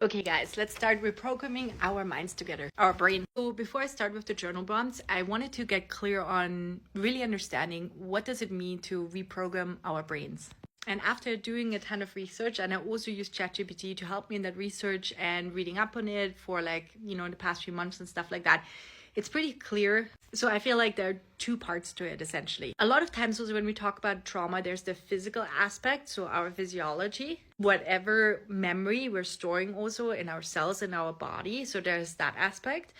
Okay guys, let's start reprogramming our minds together, our brain. So before I start with the journal prompts, I wanted to get clear on really understanding what does it mean to reprogram our brains. And after doing a ton of research, and I also used ChatGPT to help me in that research and reading up on it for the past few months and stuff like that, it's pretty clear. So I feel like there are two parts to it, essentially. A lot of times also when we talk about trauma, there's the physical aspect, so our physiology, whatever memory we're storing also in our cells, in our body. So there's that aspect.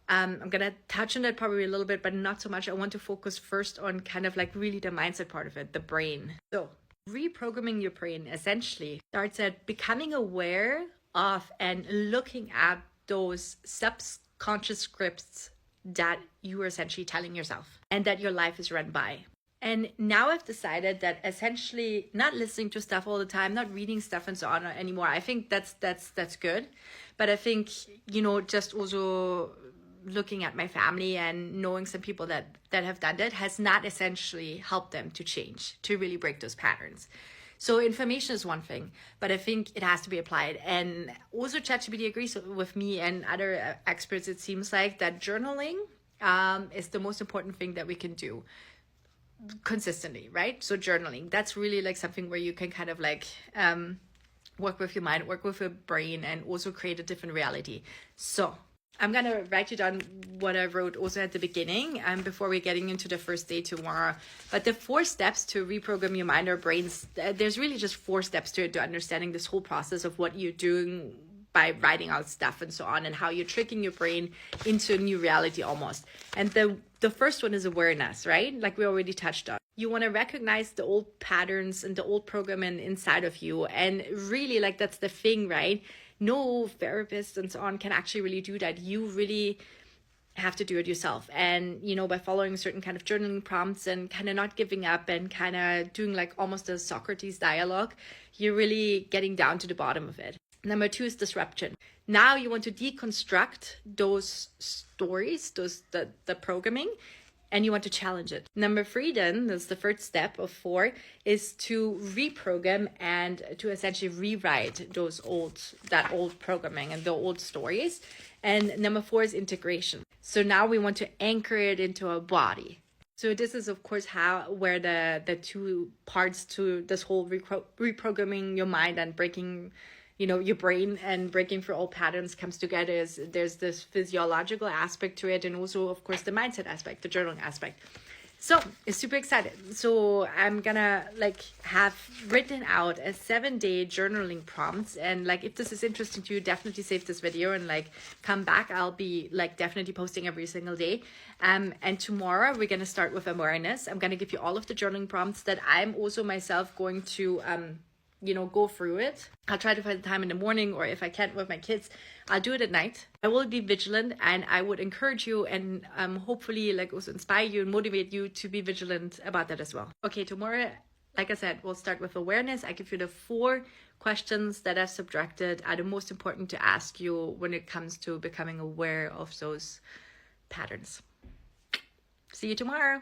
I'm going to touch on that probably a little bit, but not so much. I want to focus first on kind of like really the mindset part of it, the brain. So reprogramming your brain essentially starts at becoming aware of and looking at those subconscious scripts that you are essentially telling yourself and that your life is run by. And now I've decided that essentially not listening to stuff all the time, not reading stuff and so on anymore. I think that's good. But I think, just also looking at my family and knowing some people that have done that has not essentially helped them to change, to really break those patterns. So information is one thing, but I think it has to be applied. And also ChatGPT agrees with me and other experts. It seems like that journaling is the most important thing that we can do consistently, right? So journaling, that's really like something where you can kind of like work with your mind, work with your brain, and also create a different reality. So I'm going to write you down what I wrote also at the beginning before we're getting into the first day tomorrow. But the 4 steps to reprogram your mind or brains, there's really just 4 steps to it, to understanding this whole process of what you're doing by writing out stuff and so on, and how you're tricking your brain into a new reality almost. And the first one is awareness, right? Like we already touched on. You want to recognize the old patterns and the old programming inside of you. And really, like, that's the thing, right? No therapist and so on can actually really do that. You really have to do it yourself. And, by following certain kind of journaling prompts and kind of not giving up and kind of doing like almost a Socrates dialogue, you're really getting down to the bottom of it. Number 2 is disruption. Now you want to deconstruct those stories, the programming, and you want to challenge it. Number 3 then, that's the third step of 4, is to reprogram and to essentially rewrite that old programming and the old stories. And number 4 is integration. So now we want to anchor it into our body. So this is, of course, where the 2 parts to this whole reprogramming your mind and breaking your brain and breaking through old patterns comes together. Is there's this physiological aspect to it, and also, of course, the mindset aspect, the journaling aspect. So I'm super excited. So I'm gonna have written out a 7-day journaling prompts, and if this is interesting to you, definitely save this video and come back. I'll be definitely posting every single day. And tomorrow we're gonna start with awareness. I'm gonna give you all of the journaling prompts that I'm also myself going to go through it. I'll try to find the time in the morning, or if I can't with my kids, I'll do it at night. I will be vigilant, and I would encourage you and hopefully also inspire you and motivate you to be vigilant about that as well. Okay, tomorrow, like I said, we'll start with awareness. I give you the 4 questions that I've subtracted are the most important to ask you when it comes to becoming aware of those patterns. See you tomorrow.